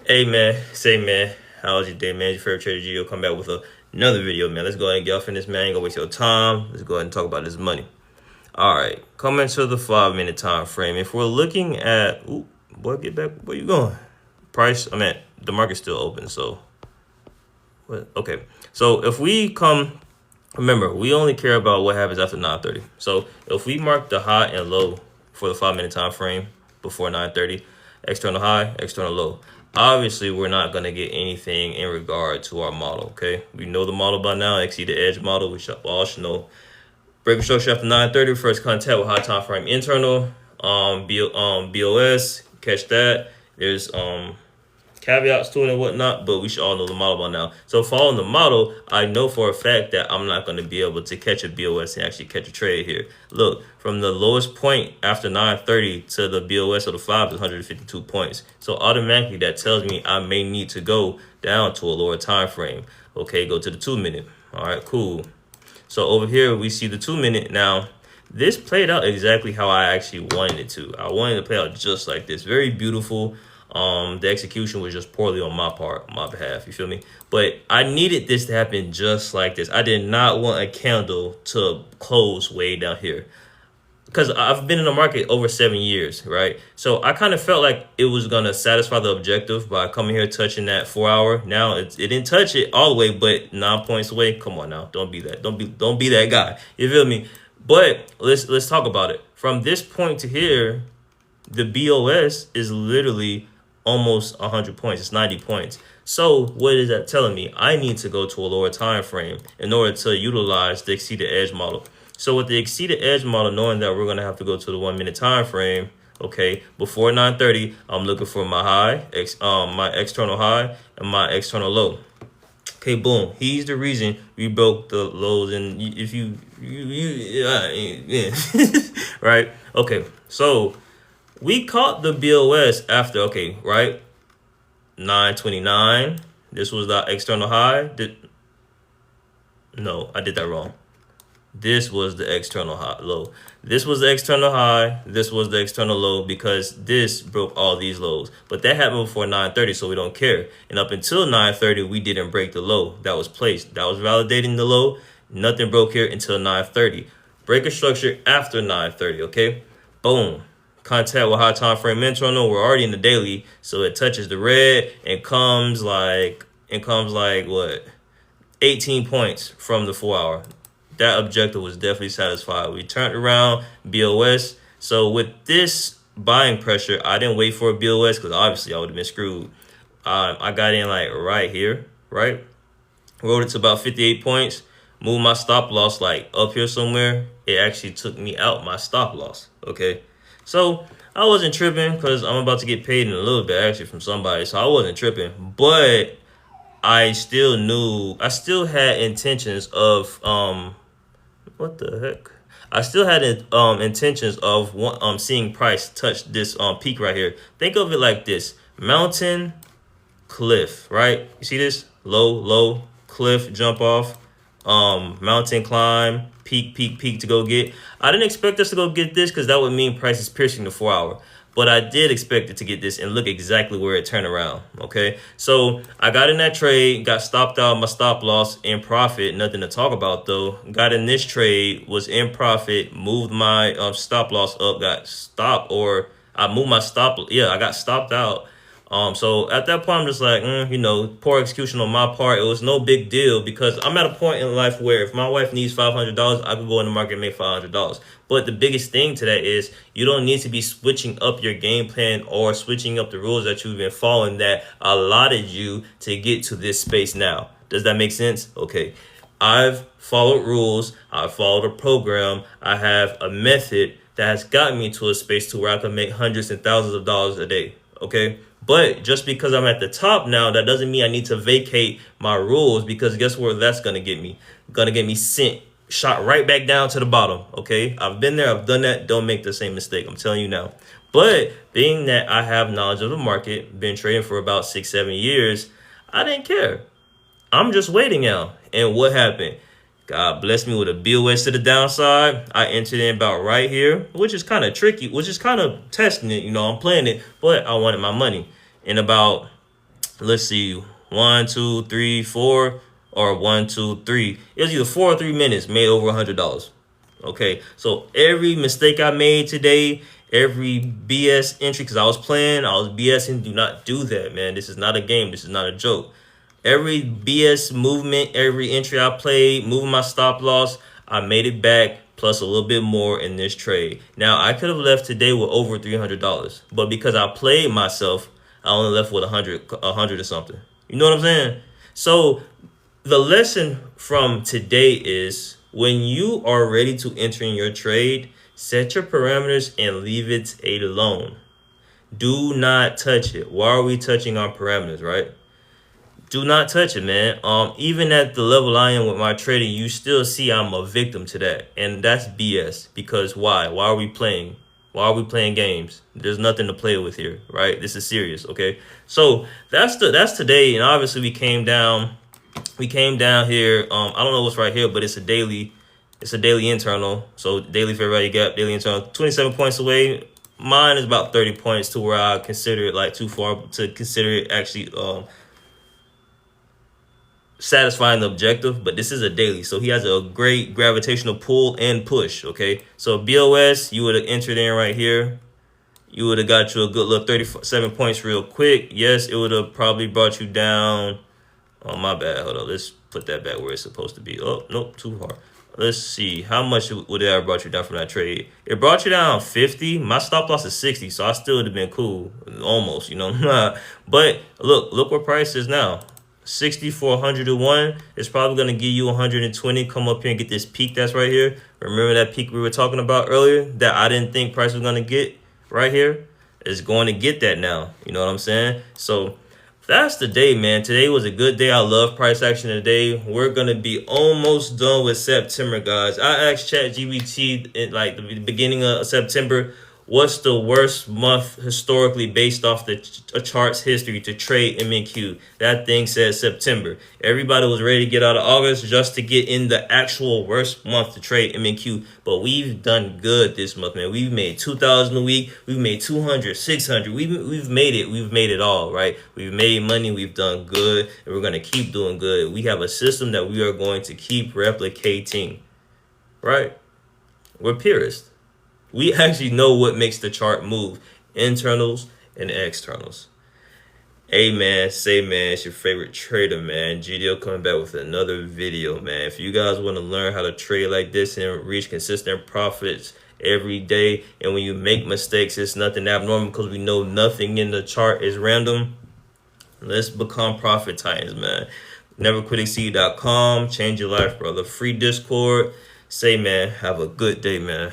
Hey man, say man, how was your day, man? Your favorite trader Gio come back with another video, man. Let's go ahead and get off in this, man. Ain't gonna waste your time. Let's go ahead and talk about this money. All right, coming to the 5 minute time frame. If we're looking at, ooh, boy, get back. Where you going? Price. I mean, the market's still open, so what? Okay. So if we come, remember, we only care about what happens after 9:30. So if we mark the high and low for the 5 minute time frame before 9:30, external high, external low. Obviously, we're not going to get anything in regard to our model, okay? We know the model by now, exceed the edge model, we all should know. Break structure after 9:30, first contact with high time frame internal, BOS, catch that. There's caveats to it and whatnot, but we should all know the model by now. So following the model, I know for a fact that I'm not going to be able to catch a BOS and actually catch a trade here. Look, from the lowest point after 9:30 to the BOS of the 5 is 152 points. So automatically that tells me I may need to go down to a lower time frame. Okay, go to the 2 minute. All right, cool. So over here we see the 2 minute. Now this played out exactly how I actually wanted it to. I wanted to play out just like this. Very beautiful. The execution was just poorly on my part, on my behalf. You feel me? But I needed this to happen just like this. I did not want a candle to close way down here, because I've been in the market over 7 years, right? So I kind of felt like it was gonna satisfy the objective by coming here touching that 4 hour. Now it didn't touch it all the way, but 9 points away. Come on now, don't be that. Don't be that guy. You feel me? But let's talk about it. From this point to here, the BOS is literally almost 100 points. It's 90 points. So what is that telling me? I need to go to a lower time frame in order to utilize the exceeded edge model. So with the exceeded edge model, knowing that we're going to have to go to the 1 minute time frame, okay, before 9:30, I'm looking for my high, my external high and my external low. Okay, boom. He's the reason we broke the lows. And if yeah. Right? Okay, so we caught the BOS after, okay, right? 9:29. This was the external high. No, I did that wrong. This was the external high low. This was the external high. This was the external low, because this broke all these lows. But that happened before 9:30, so we don't care. And up until 9:30, we didn't break the low that was placed. That was validating the low. Nothing broke here until 9:30. Break a structure after 9:30, okay? Boom. Contact with high time frame internal. We're already in the daily, so it touches the red and comes like what, 18 points from the 4 hour. That objective was definitely satisfied. We turned around BOS. So with this buying pressure, I didn't wait for a BOS, because obviously I would have been screwed. I got in like right here, right? Rolled it to about 58 points. Moved my stop loss like up here somewhere. It actually took me out my stop loss. Okay. So I wasn't tripping, because I'm about to get paid in a little bit actually from somebody. So I wasn't tripping, but I still had intentions of, what the heck? I still had intentions of seeing price touch this peak right here. Think of it like this: mountain, cliff, right? You see this? Low, low, cliff, jump off, mountain climb, peak to go get. I didn't expect us to go get this, because that would mean price is piercing the 4 hour. But I did expect it to get this and look exactly where it turned around, okay? So I got in that trade, got stopped out, my stop loss, in profit. Nothing to talk about, though. Got in this trade, was in profit, moved my stop loss up, got stopped, or I moved my stop. Yeah, I got stopped out. So at that point, I'm just like, poor execution on my part. It was no big deal, because I'm at a point in life where if my wife needs $500, I could go in the market and make $500. But the biggest thing to that is you don't need to be switching up your game plan or switching up the rules that you've been following that allotted you to get to this space now. Does that make sense? Okay. I've followed rules. I've followed a program. I have a method that has gotten me to a space to where I can make hundreds and thousands of dollars a day. Okay. But just because I'm at the top now, that doesn't mean I need to vacate my rules, because guess where that's going to get me? Going to get me shot right back down to the bottom. Okay. I've been there. I've done that. Don't make the same mistake. I'm telling you now. But being that I have knowledge of the market, been trading for about 6-7 years, I didn't care. I'm just waiting now. And what happened? God blessed me with a BOS to the downside. I entered in about right here, which is kind of tricky, which is kind of testing it. I'm playing it, but I wanted my money. In about let's see, 1, 2, 3, 4, or 1, 2, 3. It was either 4 or 3 minutes, made over $100. Okay, so every mistake I made today, every BS entry, because I was BSing. Do not do that, man. This is not a game. This is not a joke. Every BS movement, every entry I played, moving my stop loss, I made it back plus a little bit more in this trade. Now, I could have left today with over $300, but because I played myself, I only left with 100 or something. You know what I'm saying? So the lesson from today is when you are ready to enter in your trade, set your parameters and leave it alone. Do not touch it. Why are we touching our parameters, right? Do not touch it, man. Even at the level I am with my trading, you still see I'm a victim to that. And that's BS. Because why? Why are we playing? Why are we playing games? There's nothing to play with here, right? This is serious, okay? So that's today, and obviously we came down here. I don't know what's right here, but it's a daily internal. So daily fair value gap, daily internal, 27 points away. Mine is about 30 points to where I consider it like too far to consider it actually satisfying the objective, but this is a daily, so he has a great gravitational pull and push. Okay, so BOS, you would have entered in right here, you would have got you a good little 37 points real quick. Yes, it would have probably brought you down. Oh, my bad. Hold on, let's put that back where it's supposed to be. Oh, nope, too hard. Let's see, how much would it have brought you down from that trade? It brought you down 50. My stop loss is 60, so I still would have been cool, almost, you know. But look where price is now. 60 for 101. It's probably going to give you 120. Come up here and get this peak that's right here. Remember that peak we were talking about earlier that I didn't think price was going to get right here? It's going to get that now. You know what I'm saying? So that's the day, man. Today was a good day. I love price action today. We're going to be almost done with September, guys. I asked ChatGPT in like the beginning of September, what's the worst month historically based off the chart's history to trade MNQ? That thing says September. Everybody was ready to get out of August just to get in the actual worst month to trade MNQ. But we've done good this month, man. We've made 2,000 a week. We've made 200, 600. We've made it. We've made it all, right? We've made money. We've done good. And we're going to keep doing good. We have a system that we are going to keep replicating, right? We're purists. We actually know what makes the chart move. Internals and externals. Hey, man, it's your favorite trader, man. GDO coming back with another video, man. If you guys want to learn how to trade like this and reach consistent profits every day, and when you make mistakes, it's nothing abnormal because we know nothing in the chart is random, let's become profit titans, man. NeverQuitExceed.com. Change your life, brother. Free Discord. Say, man, have a good day, man.